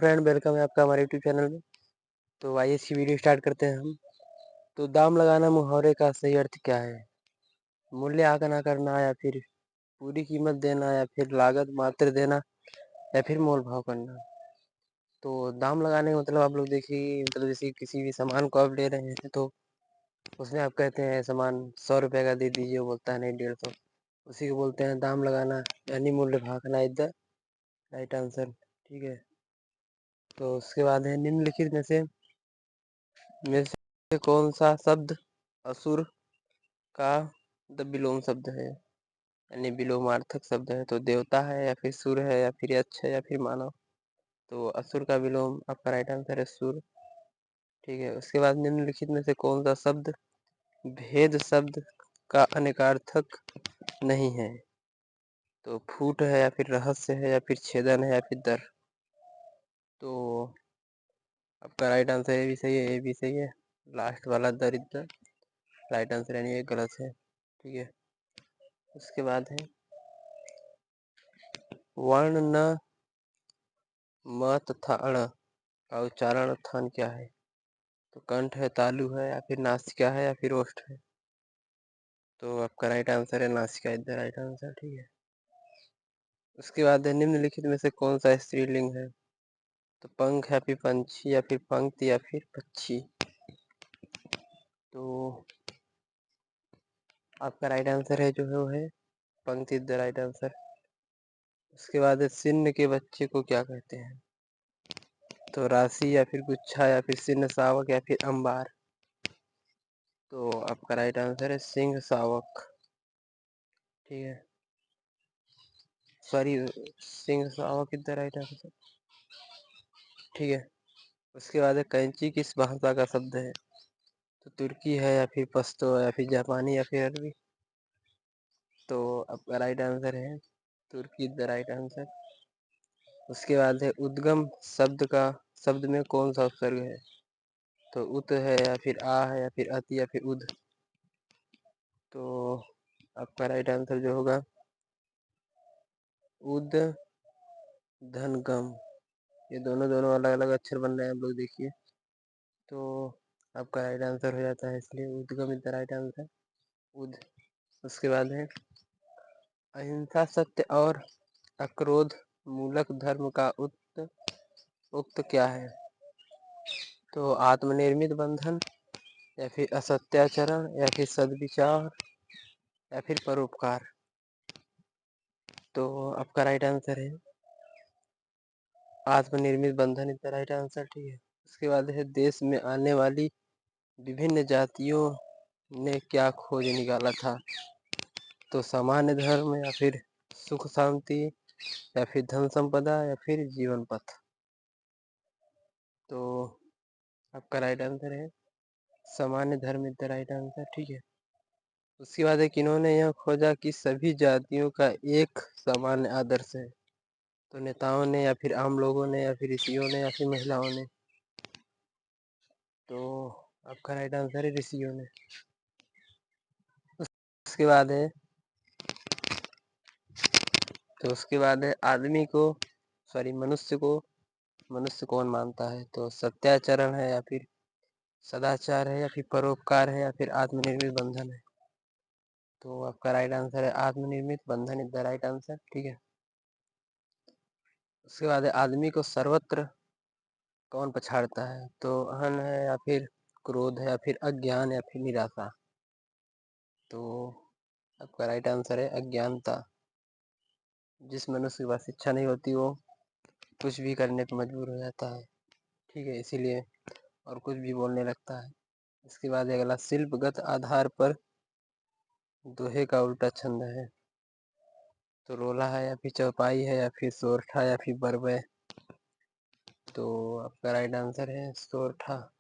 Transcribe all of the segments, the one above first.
Friend welcome है आपका हमारे यूट्यूब चैनल में। तो आइए इसकी वीडियो स्टार्ट करते हैं हम। तो दाम लगाना मुहावरे का सही अर्थ क्या है? मूल्य आंकना करना या फिर पूरी कीमत देना या फिर लागत मात्र देना या फिर मोल भाव करना। तो दाम लगाने का मतलब आप लोग देखिए, मतलब जैसे किसी भी सामान को आप ले रहे हैं तो उसमें आप कहते हैं सामान 100 रुपये का दे दीजिए, वो बोलता है नहीं 150। उसी को बोलते हैं दाम लगाना, यानी मूल्य भाव करना इज द राइट आंसर। ठीक है। तो उसके बाद है निम्नलिखित में से कौन सा शब्द असुर का द विलोम शब्द है, यानी विलोमार्थक शब्द है? तो देवता है या फिर सुर है या फिर यक्ष है या फिर मानव। तो असुर का विलोम आपका राइट आंसर है सुर। ठीक है। उसके बाद निम्नलिखित में से कौन सा शब्द भेद शब्द का अनेकार्थक नहीं है? तो फूट है या फिर रहस्य है या फिर छेदन है या फिर दर। तो आपका राइट आंसर ए भी सही है, ए भी सही है। लास्ट वाला दर इधर राइट आंसर, यानी ये गलत है। ठीक है। उसके बाद है वर्ण न म तथा अण का उच्चारण स्थान क्या है? तो कंठ है, तालु है या फिर नासिका है या फिर ओष्ठ है। तो आपका राइट आंसर है नासिका इज द राइट आंसर। ठीक है। उसके बाद है निम्नलिखित में से कौन सा स्त्रीलिंग है? तो पंख या फिर पंछी या फिर पंक्ति या फिर पक्षी। तो आपका राइट आंसर है जो है वो है पंक्ति इज द राइट आंसर। उसके बाद है सिन्न के बच्चे को क्या कहते हैं? तो राशि या फिर गुच्छा या फिर सिन्न शावक या फिर अंबार। तो आपका राइट आंसर है सिंह शावक। ठीक है। सॉरी, सिंह शावक इज द राइट आंसर। ठीक है। उसके बाद है कैंची किस भाषा का शब्द है? तो तुर्की है या फिर पश्तो या फिर जापानी या फिर अरबी। तो आपका राइट आंसर है तुर्की इज द राइट आंसर। उसके बाद है उद्गम शब्द में कौन सा उपसर्ग है? तो उत है या फिर आ है या फिर अति या फिर उद। तो आपका राइट आंसर जो होगा उद धनगम। ये दोनों अलग अलग अक्षर बन रहे हैं, आप लोग देखिए। तो आपका राइट आंसर हो जाता है, इसलिए उद्गम इज द राइट आंसर, उद। उसके बाद है अहिंसा सत्य और अक्रोध मूलक धर्म का उक्त क्या है? तो आत्मनिर्मित बंधन या फिर असत्याचरण या फिर सद्विचार या फिर परोपकार। तो आपका राइट आंसर है आत्मनिर्मित बंधन इज द राइट आंसर। ठीक है। उसके बाद है देश में आने वाली विभिन्न जातियों ने क्या खोज निकाला था? तो सामान्य धर्म या फिर सुख शांति या फिर धन संपदा या फिर जीवन पथ। तो आपका राइट आंसर है सामान्य धर्म इज द राइट आंसर। ठीक है। उसके बाद है किन्होंने यह खोजा कि सभी जातियों का एक सामान्य आदर्श है? तो नेताओं ने या फिर आम लोगों ने या फिर ऋषियों ने या फिर महिलाओं ने। तो आपका राइट आंसर है ऋषियों ने। उसके बाद है आदमी को मनुष्य कौन मानता है? तो सत्याचरण है या फिर सदाचार है या फिर परोपकार है या फिर आत्मनिर्मित बंधन है। तो आपका राइट आंसर है आत्मनिर्मित बंधन इज द राइट आंसर। ठीक है। उसके बाद है आदमी को सर्वत्र कौन पछाड़ता है? तो अहन है या फिर क्रोध है या फिर अज्ञान या फिर निराशा। तो आपका राइट आंसर है अज्ञानता। जिस मनुष्य के पास शिक्षा नहीं होती वो कुछ भी करने पर मजबूर हो जाता है। ठीक है, इसीलिए और कुछ भी बोलने लगता है। इसके बाद अगला शिल्पगत आधार पर दोहे का उल्टा छंद है। तो रोला है या फिर चौपाई है या फिर सोरठा या फिर बरबे। तो आपका राइट आंसर है सोरठा,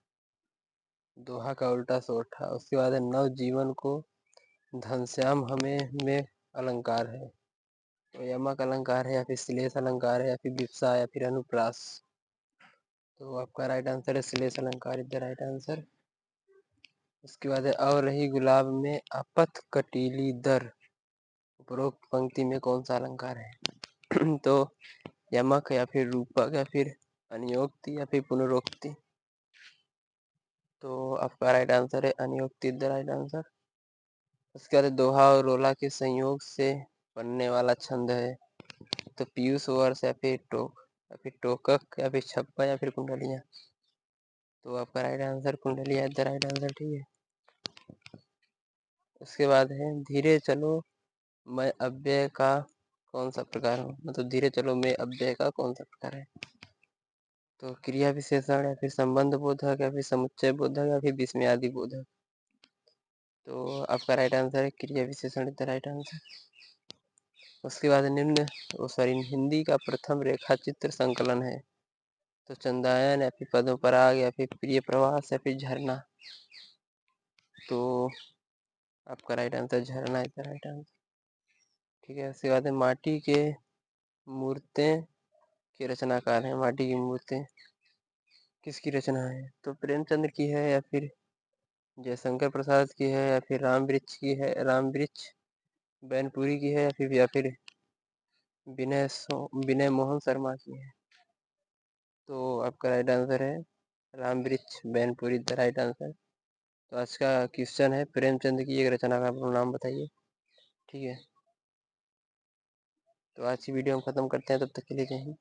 दोहा का उल्टा सोरठा। उसके बाद है नव जीवन को घनश्याम हमें में अलंकार है। तो यमक अलंकार है या फिर श्लेष अलंकार है या फिर विप्सा या फिर अनुप्रास। तो आपका राइट आंसर है श्लेष अलंकार इज द राइट आंसर। उसके बाद है और रही गुलाब में अपथ कटीली दर, उपरोक्त पंक्ति में कौन सा अलंकार है? तो यमक या फिर रूपक या फिर अनियोक्ति या फिर पुनरोक्ति। तो आपका राइट आंसर है अनियोक्ति द राइट आंसर। उसके बाद दोहा और रोला के संयोग से बनने वाला छंद है। तो पीयूष वर्ष या फिर टोकक या फिर छप्पा या फिर कुंडलियाँ। तो आपका राइट आंसर कुंडलियाँ द राइट आंसर, ठीक है। उसके बाद है धीरे चलो मैं अव्यय का कौन सा प्रकार हूँ। मतलब धीरे चलो मैं अव्यय का कौन सा प्रकार है। तो क्रिया विशेषण या फिर संबंध बोधक या फिर समुच्चय बोधक या फिर विस्मयादि बोधक। तो आपका राइट आंसर है क्रिया विशेषण द राइट आंसर। उसके बाद हिंदी का प्रथम रेखा चित्र संकलन है। तो चंदायन या फिर पद्मपराग या फिर प्रिय प्रवास या फिर झरना। तो आपका राइट आंसर झरना इज द राइट आंसर, ठीक है। उसके बाद माटी के मूर्तें के रचनाकार हैं। माटी की मूर्तें किसकी रचना है। तो प्रेमचंद्र की है या फिर जयशंकर प्रसाद की है या फिर राम वृक्ष बैनपुरी की है या फिर विनय मोहन शर्मा की है। तो आपका राइट आंसर है राम वृक्ष बैनपुरी द राइट आंसर। तो आज का क्वेश्चन है प्रेमचंद की एक रचना का नाम बताइए, ठीक है। तो आज की वीडियो हम खत्म करते हैं, तब तक के लिए जय हिंद।